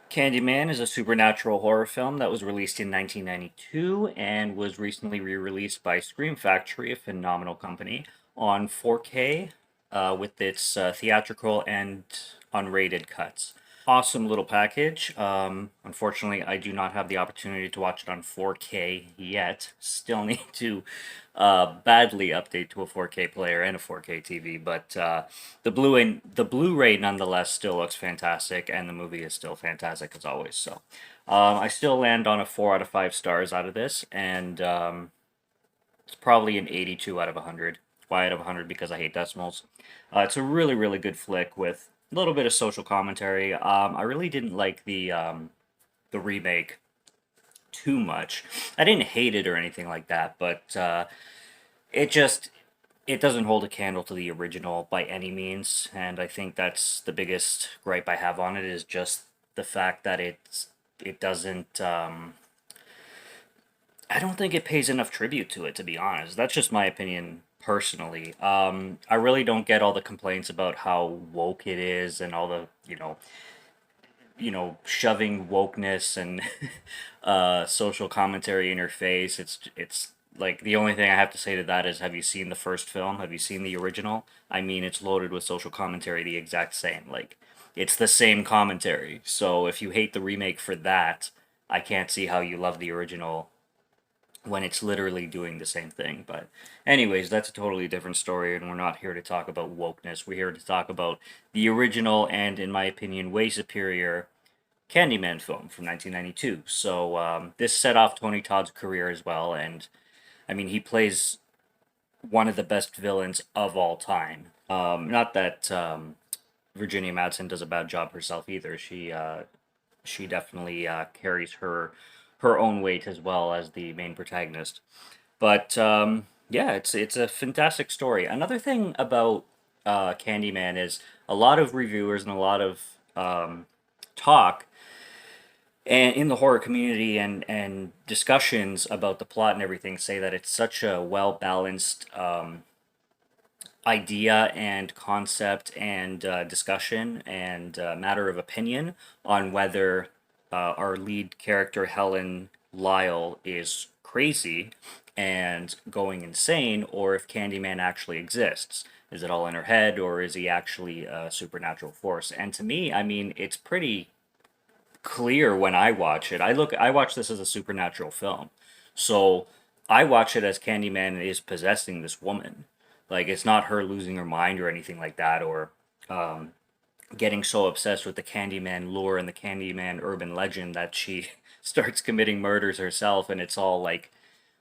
Candyman is a supernatural horror film that was released in 1992 and was recently re-released by Scream Factory, a phenomenal company, on 4K with its theatrical and unrated cuts. Awesome little package. Unfortunately, I do not have the opportunity to watch it on 4K yet. Still need to badly update to a 4K player and a 4K TV, but the Blu-ray nonetheless still looks fantastic, and the movie is still fantastic as always. So, I still land on a 4 out of 5 stars out of this, and it's probably an 82 out of 100. Why out of 100? Because I hate decimals. It's a really, really good flick with a little bit of social commentary. I really didn't like the remake too much. I didn't hate it or anything like that, but it just it doesn't hold a candle to the original by any means, and I think that's the biggest gripe I have on it is just the fact that it doesn't. I don't think it pays enough tribute to it, to be honest. That's just my opinion personally. I really don't get all the complaints about how woke it is and all the shoving wokeness and social commentary in your face. It's like the only thing I have to say to that is, have you seen the first film? Have you seen the original? I mean, it's loaded with social commentary the exact same. Like, it's the same commentary. So if you hate the remake for that, I can't see how you love the original when it's literally doing the same thing. But, anyways, that's a totally different story, and we're not here to talk about wokeness. We're here to talk about the original and, in my opinion, way superior Candyman film from 1992. So, this set off Tony Todd's career as well, and I mean, he plays one of the best villains of all time. Not that Virginia Madsen does a bad job herself either. She definitely carries her own weight as well as the main protagonist. But yeah, it's a fantastic story. Another thing about Candyman is a lot of reviewers and a lot of talk and in the horror community and discussions about the plot and everything say that it's such a well balanced idea and concept and discussion and matter of opinion on whether our lead character Helen Lyle is crazy and going insane, or if Candyman actually exists. Is it all in her head, or is he actually a supernatural force? And to me, I mean, it's pretty clear when I watch it. I watch this as a supernatural film. So I watch it as Candyman is possessing this woman. Like, it's not her losing her mind or anything like that, or getting so obsessed with the Candyman lore and the Candyman urban legend that she starts committing murders herself, and it's all like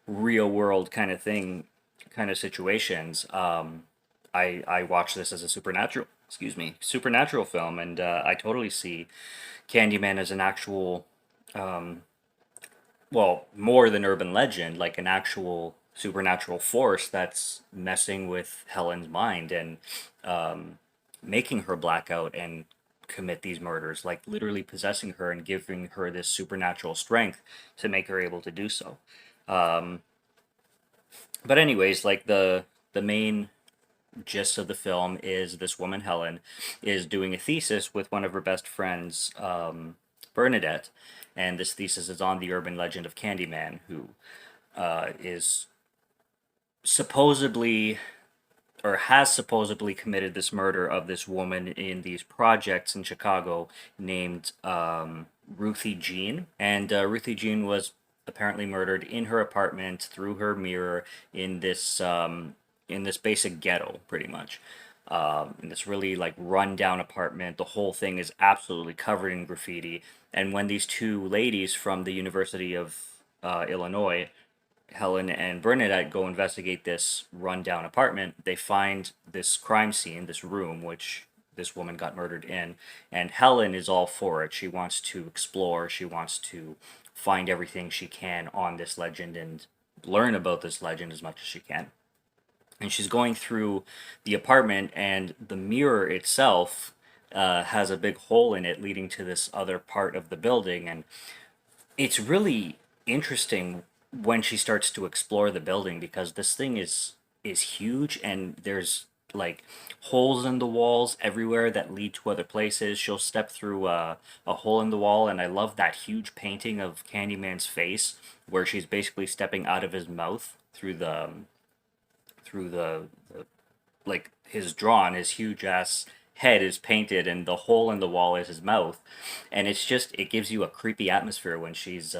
real world kind of thing, kind of situations. I watch this as a supernatural film, and I totally see Candyman as an actual, well, more than urban legend, like an actual supernatural force that's messing with Helen's mind and making her blackout and commit these murders, like literally possessing her and giving her this supernatural strength to make her able to do so. Um, but anyways, like the main gist of the film is this woman Helen is doing a thesis with one of her best friends, Bernadette, and this thesis is on the urban legend of Candyman, who is supposedly or has supposedly committed this murder of this woman in these projects in Chicago named Ruthie Jean. And Ruthie Jean was apparently murdered in her apartment through her mirror in this basic ghetto, pretty much. In this really like run down apartment. The whole thing is absolutely covered in graffiti. And when these two ladies from the University of Illinois, Helen and Bernadette, go investigate this rundown apartment, they find this crime scene, this room, which this woman got murdered in, and Helen is all for it. She wants to explore, she wants to find everything she can on this legend and learn about this legend as much as she can. And she's going through the apartment, and the mirror itself has a big hole in it leading to this other part of the building, and it's really interesting when she starts to explore the building because this thing is huge and there's like holes in the walls everywhere that lead to other places. She'll step through a hole in the wall, and I love that huge painting of Candyman's face where she's basically stepping out of his mouth through the like his drawn, his huge ass head is painted, and the hole in the wall is his mouth, and it gives you a creepy atmosphere when she's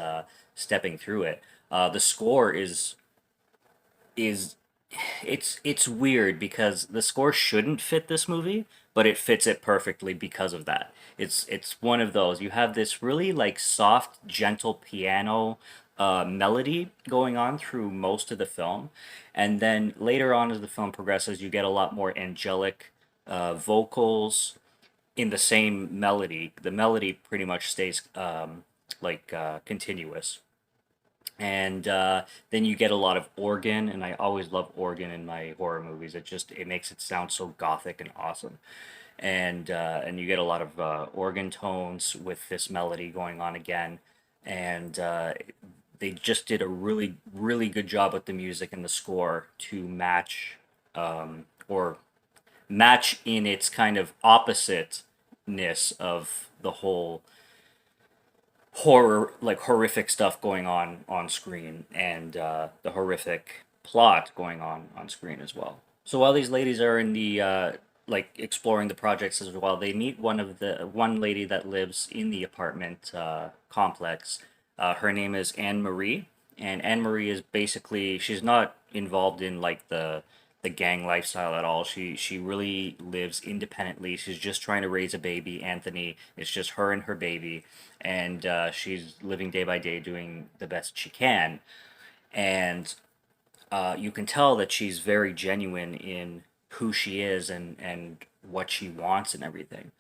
stepping through it. The score is it's weird because the score shouldn't fit this movie, but it fits it perfectly because of that. It's one of those. You have this really like soft, gentle piano melody going on through most of the film, and then later on as the film progresses, you get a lot more angelic vocals in the same melody. The melody pretty much stays continuous, and then you get a lot of organ, and I always love organ in my horror movies. It makes it sound so gothic and awesome, and you get a lot of organ tones with this melody going on again, and they just did a really good job with the music and the score to or match in its kind of oppositeness of the whole horror, like horrific stuff going on screen, and the horrific plot going on screen as well. So while these ladies are in the like exploring the projects as well, they meet one lady that lives in the apartment complex. Her name is Anne Marie, and Anne Marie is basically, she's not involved in like the gang lifestyle at all. She really lives independently. She's just trying to raise a baby, Anthony. It's just her and her baby, and she's living day by day, doing the best she can. And you can tell that she's very genuine in who she is and what she wants and everything.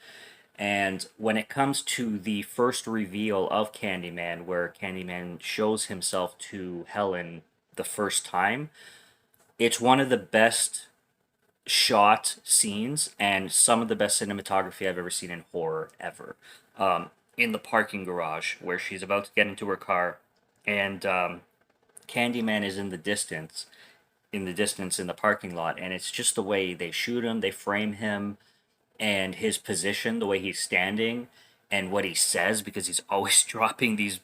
And when it comes to the first reveal of Candyman, where Candyman shows himself to Helen the first time, it's one of the best shot scenes and some of the best cinematography I've ever seen in horror ever. In the parking garage where she's about to get into her car, and Candyman is in the distance in the parking lot, and it's just the way they shoot him, they frame him, and his position, the way he's standing, and what he says, because he's always dropping these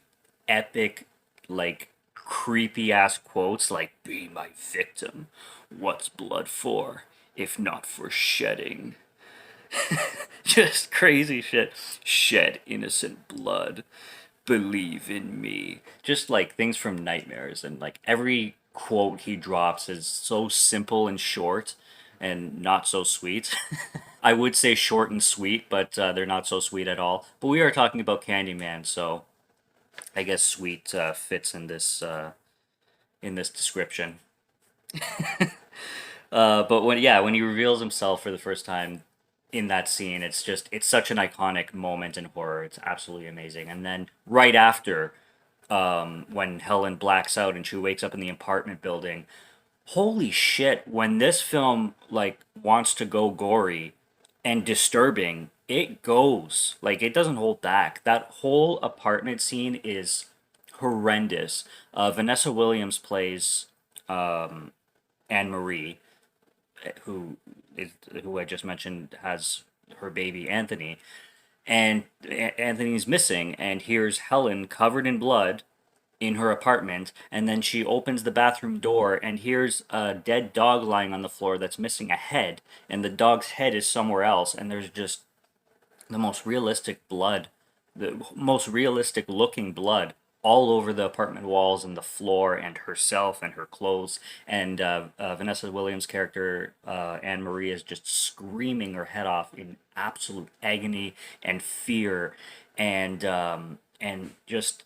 epic, like creepy ass quotes like "Be my victim, what's blood for, if not for shedding." Just crazy shit. Shed innocent blood. Believe in me. Just like things from nightmares, and like every quote he drops is so simple and short and not so sweet. I would say short and sweet, but they're not so sweet at all. But we are talking about Candyman, so I guess sweet fits in this description. But when he reveals himself for the first time in that scene, it's such an iconic moment in horror. It's absolutely amazing. And then right after, when Helen blacks out and she wakes up in the apartment building, holy shit! When this film like wants to go gory and disturbing, it goes. Like it doesn't hold back. That whole apartment scene is horrendous. Vanessa Williams plays Anne Marie, who is who I just mentioned has her baby Anthony, and Anthony's missing, and here's Helen covered in blood in her apartment, and then she opens the bathroom door, and here's a dead dog lying on the floor that's missing a head, and the dog's head is somewhere else, and there's just the most realistic blood, the most realistic looking blood all over the apartment walls and the floor and herself and her clothes. And Vanessa Williams' character, Anne Marie, is just screaming her head off in absolute agony and fear, and just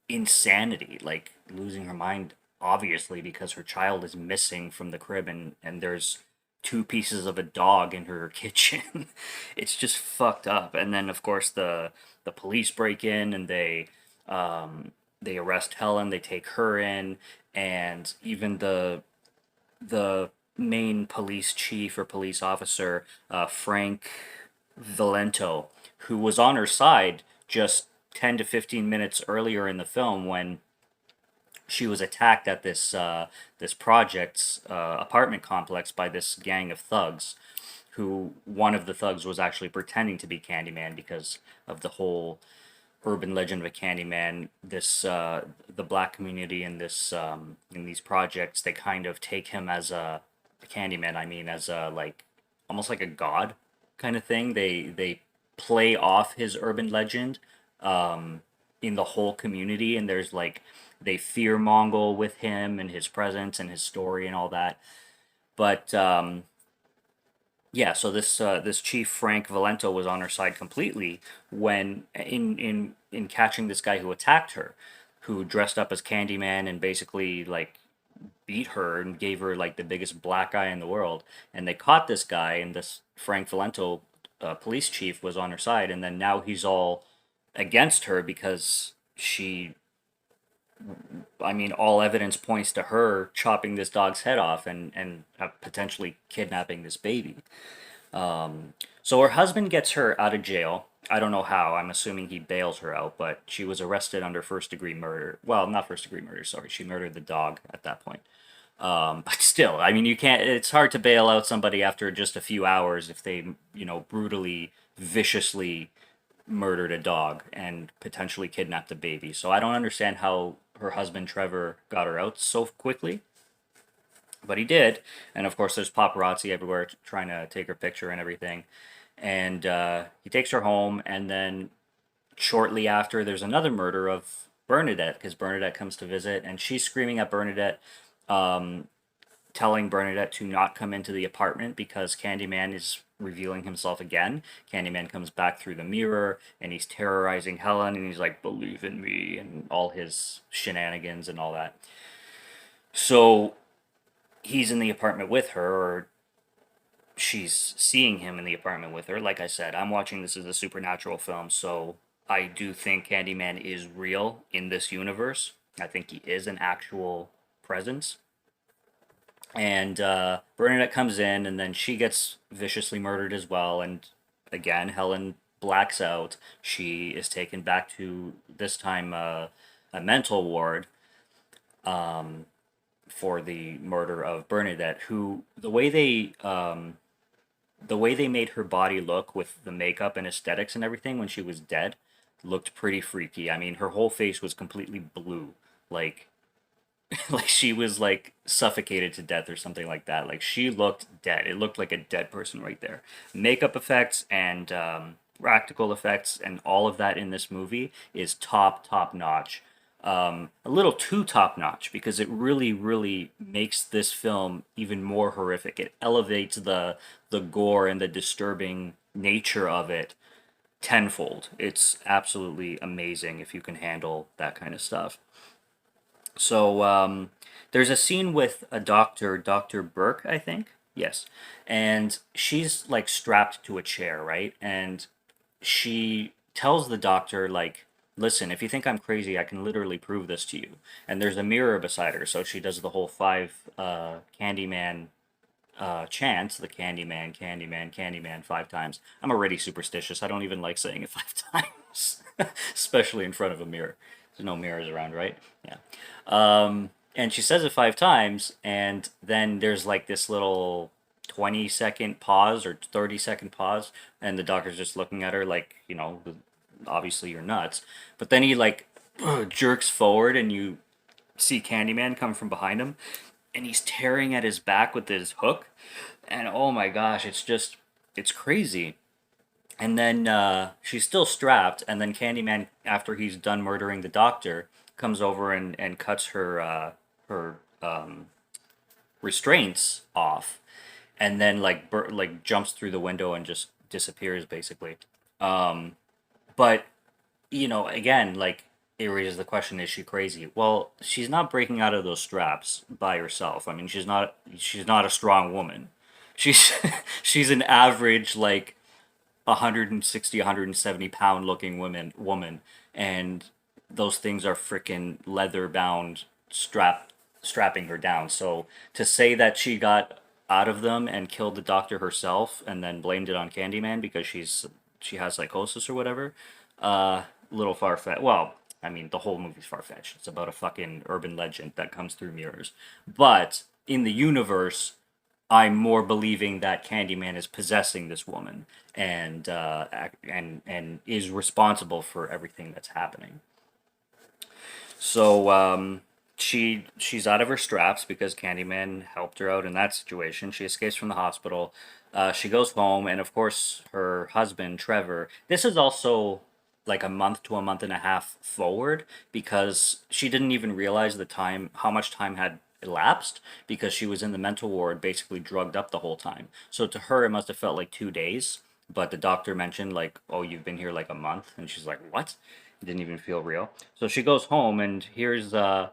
insanity, like losing her mind, obviously, because her child is missing from the crib, and there's two pieces of a dog in her kitchen. It's just fucked up. And then, of course, the police break in, and they arrest Helen, they take her in, and even the main police chief or police officer, Frank Valento, who was on her side just 10 to 15 minutes earlier in the film She was attacked at this project's apartment complex by this gang of thugs, who one of the thugs was actually pretending to be Candyman because of the whole urban legend of a Candyman. This the black community in this in these projects, they kind of take him as a Candyman. I mean, as a like almost like a god kind of thing. They play off his urban legend in the whole community, and there's like they fear mongle with him and his presence and his story and all that. But yeah, so this chief Frank Valento was on her side completely when in catching this guy who attacked her, who dressed up as Candyman and basically like beat her and gave her like the biggest black eye in the world. And they caught this guy, and this Frank Valento police chief was on her side, and then now he's all against her because she. I mean, all evidence points to her chopping this dog's head off and potentially kidnapping this baby. So her husband gets her out of jail. I don't know how. I'm assuming he bails her out, but she was arrested under first degree murder. Well, not first degree murder, sorry. She murdered the dog at that point. But still, I mean, you can't, it's hard to bail out somebody after just a few hours if they, brutally, viciously murdered a dog and potentially kidnapped a baby. So I don't understand how her husband Trevor got her out so quickly, but he did. And of course, there's paparazzi everywhere trying to take her picture and everything. And he takes her home, and then shortly after, there's another murder of Bernadette because Bernadette comes to visit, and she's screaming at Bernadette, um, telling Bernadette to not come into the apartment because Candyman is revealing himself again. Candyman comes back through the mirror, and he's terrorizing Helen, and he's like, "Believe in me," and all his shenanigans and all that. So he's in the apartment with her, or she's seeing him in the apartment with her. Like I said, I'm watching this as a supernatural film, so I do think Candyman is real in this universe. I think he is an actual presence. And Bernadette comes in, and then she gets viciously murdered as well. And again, Helen blacks out. She is taken back to this time a mental ward for the murder of Bernadette. Who the way they made her body look with the makeup and aesthetics and everything when she was dead looked pretty freaky. I mean, her whole face was completely blue, like like she was like suffocated to death or something like that. Like she looked dead. It looked like a dead person right there. Makeup effects and practical effects and all of that in this movie is top notch. A little too top notch because it really makes this film even more horrific. It elevates the gore and the disturbing nature of it tenfold. It's absolutely amazing if you can handle that kind of stuff. So there's a scene with a doctor, Dr. Burke, I think. Yes. And she's like strapped to a chair, right? And she tells the doctor, like, listen, if you think I'm crazy, I can literally prove this to you. And there's a mirror beside her, so she does the whole five Candyman chants, the Candyman, Candyman, Candyman 5 times. I'm already superstitious. I don't even like saying it 5 times, especially in front of a mirror. There's no mirrors around, right? Yeah. And she says it 5 times, and then there's like this little 20-second pause or 30-second pause, and the doctor's just looking at her like, obviously you're nuts. But then he like jerks forward, and you see Candyman come from behind him, and he's tearing at his back with his hook, and oh my gosh, it's crazy. And then she's still strapped, and then Candyman, after he's done murdering the doctor, comes over and cuts her restraints off, and then like jumps through the window and just disappears basically. But again, like it raises the question: is she crazy? Well, she's not breaking out of those straps by herself. I mean, she's not a strong woman. She's she's an average like 160, 170 pound looking woman, and those things are freaking leather bound strapping her down. So to say that she got out of them and killed the doctor herself and then blamed it on Candyman because she has psychosis or whatever, little far fetched. Well, I mean, the whole movie's far-fetched. It's about a fucking urban legend that comes through mirrors. But in the universe, I'm more believing that Candyman is possessing this woman and and is responsible for everything that's happening. So she's out of her straps because Candyman helped her out in that situation. She escapes from the hospital. She goes home, and of course, her husband Trevor. This is also like a month to a month and a half forward because she didn't even realize the time, how much time had elapsed because she was in the mental ward, basically drugged up the whole time. So to her, it must have felt like 2 days. But the doctor mentioned like, "Oh, you've been here like a month," and she's like, "What?" It didn't even feel real. So she goes home, and here's the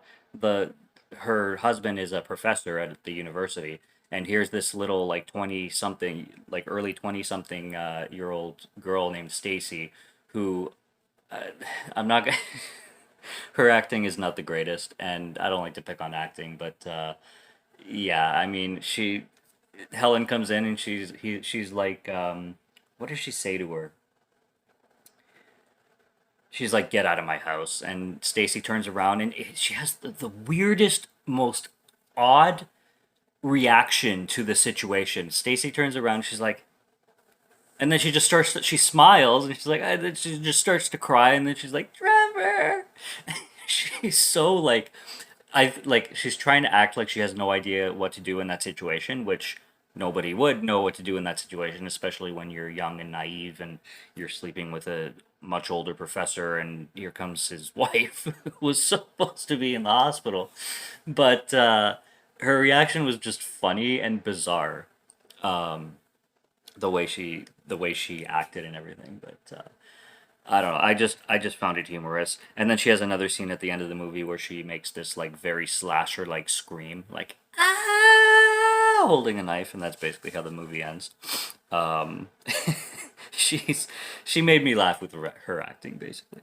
her husband is a professor at the university, and here's this little like 20 something, like early 20 something year old girl named Stacy, who uh, I'm not gonna. Her acting is not the greatest, and I don't like to pick on acting, but yeah, I mean, Helen comes in and she's like, what does she say to her? She's like, "Get out of my house!" And Stacy turns around and she has the weirdest, most odd reaction to the situation. Stacy turns around, she's like, and then she just starts. She smiles and she's like, and then she just starts to cry, and then she's like, "Trevor." She's so like, I like she's trying to act like she has no idea what to do in that situation, which nobody would know what to do in that situation, especially when you're young and naive and you're sleeping with a much older professor, and here comes his wife who was supposed to be in the hospital. But her reaction was just funny and bizarre. The way she acted and everything, but I don't know. I just found it humorous. And then she has another scene at the end of the movie where she makes this like very slasher like scream, like ah, holding a knife, and that's basically how the movie ends. Um, she's she made me laugh with her acting basically.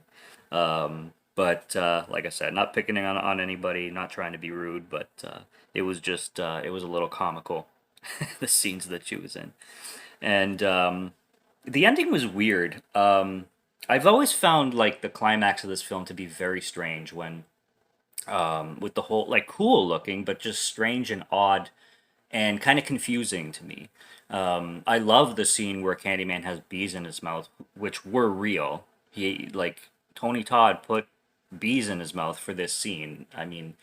But like I said, not picking on anybody, not trying to be rude, but it was just it was a little comical, the scenes that she was in, and the ending was weird. I've always found like the climax of this film to be very strange when with the whole like cool looking but just strange and odd and kind of confusing to me. I love the scene where Candyman has bees in his mouth, which were real. He like Tony Todd put bees in his mouth for this scene. I mean,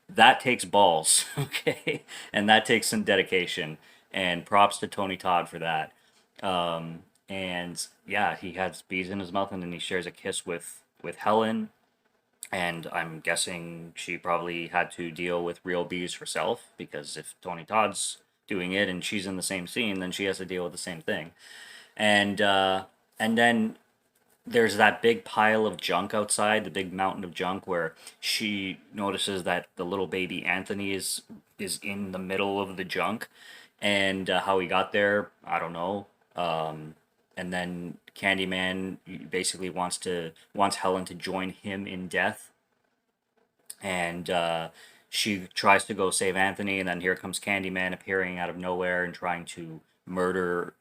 that takes balls, okay, and that takes some dedication. And props to Tony Todd for that. And yeah, he has bees in his mouth, and then he shares a kiss with Helen, and I'm guessing she probably had to deal with real bees herself because if Tony Todd's doing it and she's in the same scene, then she has to deal with the same thing. And then there's that big pile of junk outside, the big mountain of junk, where she notices that the little baby Anthony is in the middle of the junk, and how he got there, I don't know. And then Candyman basically wants Helen to join him in death, and she tries to go save Anthony, and then here comes Candyman appearing out of nowhere and trying to murder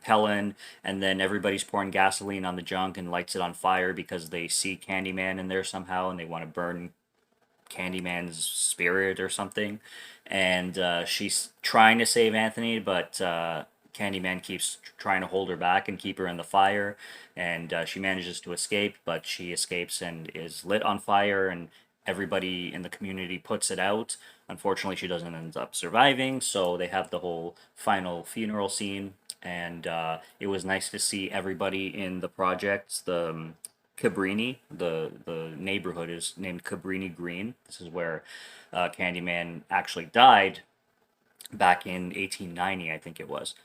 Helen, and then everybody's pouring gasoline on the junk and lights it on fire because they see Candyman in there somehow, and they want to burn Candyman's spirit or something. And she's trying to save Anthony, but Candyman keeps trying to hold her back and keep her in the fire. And she manages to escape, but she escapes and is lit on fire, and everybody in the community puts it out. Unfortunately, she doesn't end up surviving, so they have the whole final funeral scene. And it was nice to see everybody in the projects. Cabrini, the neighborhood is named Cabrini Green. This is where Candyman actually died back in 1890, I think it was.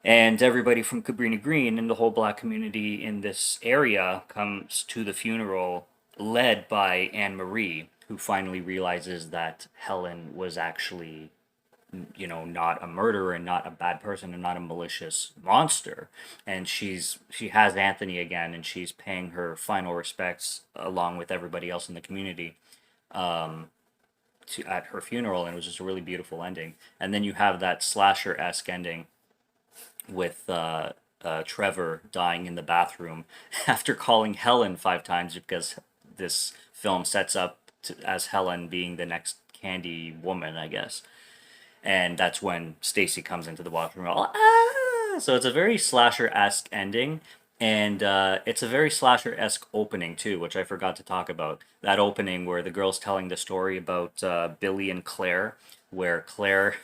And everybody from Cabrini Green and the whole black community in this area comes to the funeral, led by Anne Marie, who finally realizes that Helen was actually, not a murderer and not a bad person and not a malicious monster. And she has Anthony again, and she's paying her final respects along with everybody else in the community at her funeral, and it was just a really beautiful ending. And then you have that slasher esque ending with Trevor dying in the bathroom after calling Helen 5 times because this film sets up as Helen being the next Candy woman, I guess. And that's when Stacy comes into the bathroom. All, ah! So it's a very slasher-esque ending, and it's a very slasher-esque opening too, which I forgot to talk about. That opening where the girl's telling the story about Billy and Claire, where Claire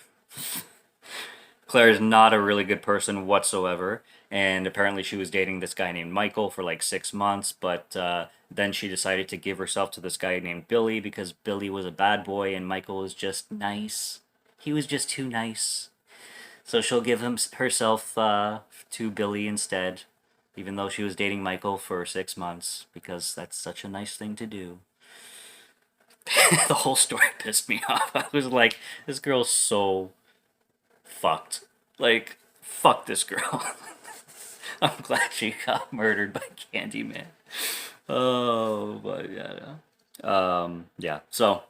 is not a really good person whatsoever, and apparently she was dating this guy named Michael for like 6 months, but then she decided to give herself to this guy named Billy because Billy was a bad boy and Michael was just nice. He was just too nice. So she'll give herself to Billy instead, even though she was dating Michael for 6 months, because that's such a nice thing to do. The whole story pissed me off. I was like, this girl's so fucked. Like, fuck this girl. I'm glad she got murdered by Candyman. Oh, but yeah. Yeah. So,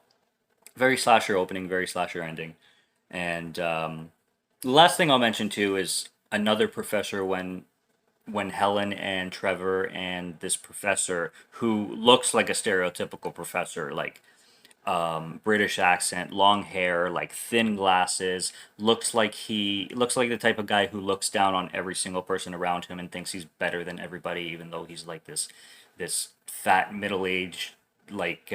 very slasher opening, very slasher ending. And the last thing I'll mention too is another professor when Helen and Trevor and this professor who looks like a stereotypical professor, like British accent, long hair, like thin glasses. Looks like the type of guy who looks down on every single person around him and thinks he's better than everybody, even though he's like this fat middle aged like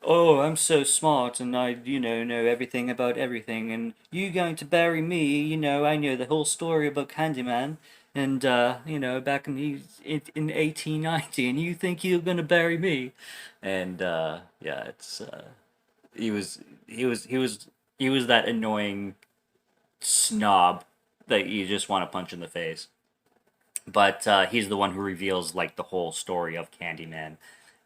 oh, I'm so smart and I, know everything about everything. And you going to bury me? I know the whole story about Candyman. And, back in 1890, and you think you're gonna bury me? And, yeah, he was, he was that annoying snob that you just want to punch in the face. But he's the one who reveals like the whole story of Candyman,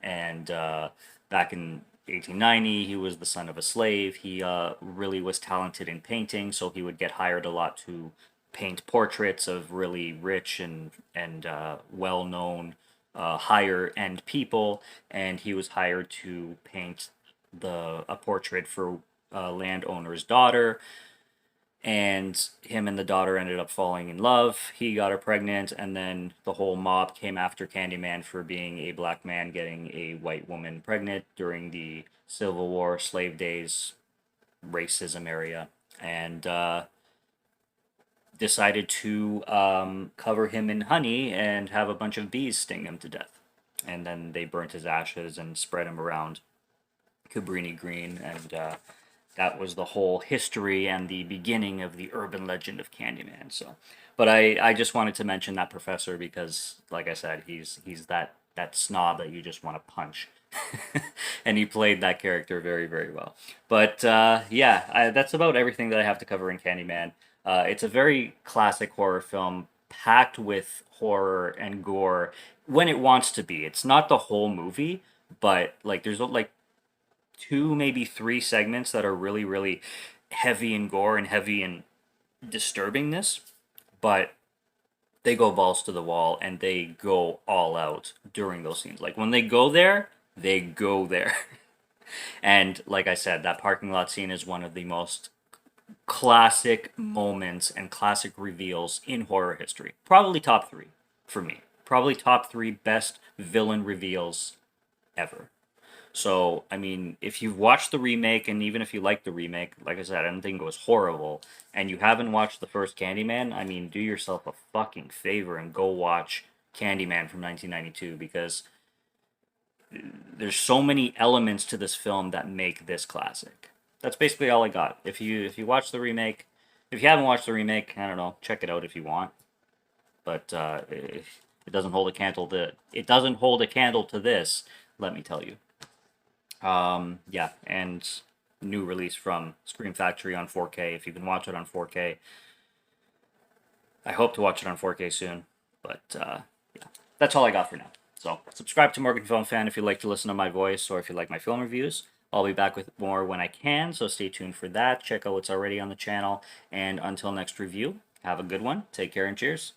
and back in 1890, he was the son of a slave. He really was talented in painting, so he would get hired a lot to paint portraits of really rich and well known higher end people, and he was hired to paint the a portrait for a landowner's daughter, and him and the daughter ended up falling in love. He got her pregnant, and then the whole mob came after Candyman for being a black man getting a white woman pregnant during the Civil War, slave days, racism area, and decided to cover him in honey and have a bunch of bees sting him to death. And then they burnt his ashes and spread him around Cabrini Green, and that was the whole history and the beginning of the urban legend of Candyman. So, but I just wanted to mention that professor because, like I said, he's that snob that you just want to punch, and he played that character very very well. But yeah, that's about everything that I have to cover in Candyman. It's a very classic horror film, packed with horror and gore when it wants to be. It's not the whole movie, but like there's like two, maybe three segments that are really, really heavy in gore and heavy in disturbingness, but they go balls to the wall and they go all out during those scenes. Like when they go there, they go there. And like I said, that parking lot scene is one of the most classic moments and classic reveals in horror history. Probably top three for me. Probably top three best villain reveals ever. So, I mean, if you've watched the remake, and even if you like the remake, like I said, I don't think it was horrible, and you haven't watched the first Candyman, I mean, do yourself a fucking favor and go watch Candyman from 1992, because there's so many elements to this film that make this classic. That's basically all I got. If you watch the remake, if you haven't watched the remake, I don't know, check it out if you want. But it doesn't hold a candle to this. Let me tell you. Yeah, and new release from Scream Factory on 4K. If you can watch it on 4K, I hope to watch it on 4K soon. But yeah, that's all I got for now. So subscribe to Morgan Film Fan if you like to listen to my voice or if you like my film reviews. I'll be back with more when I can, so stay tuned for that. Check out what's already on the channel. And until next review, have a good one. Take care and cheers.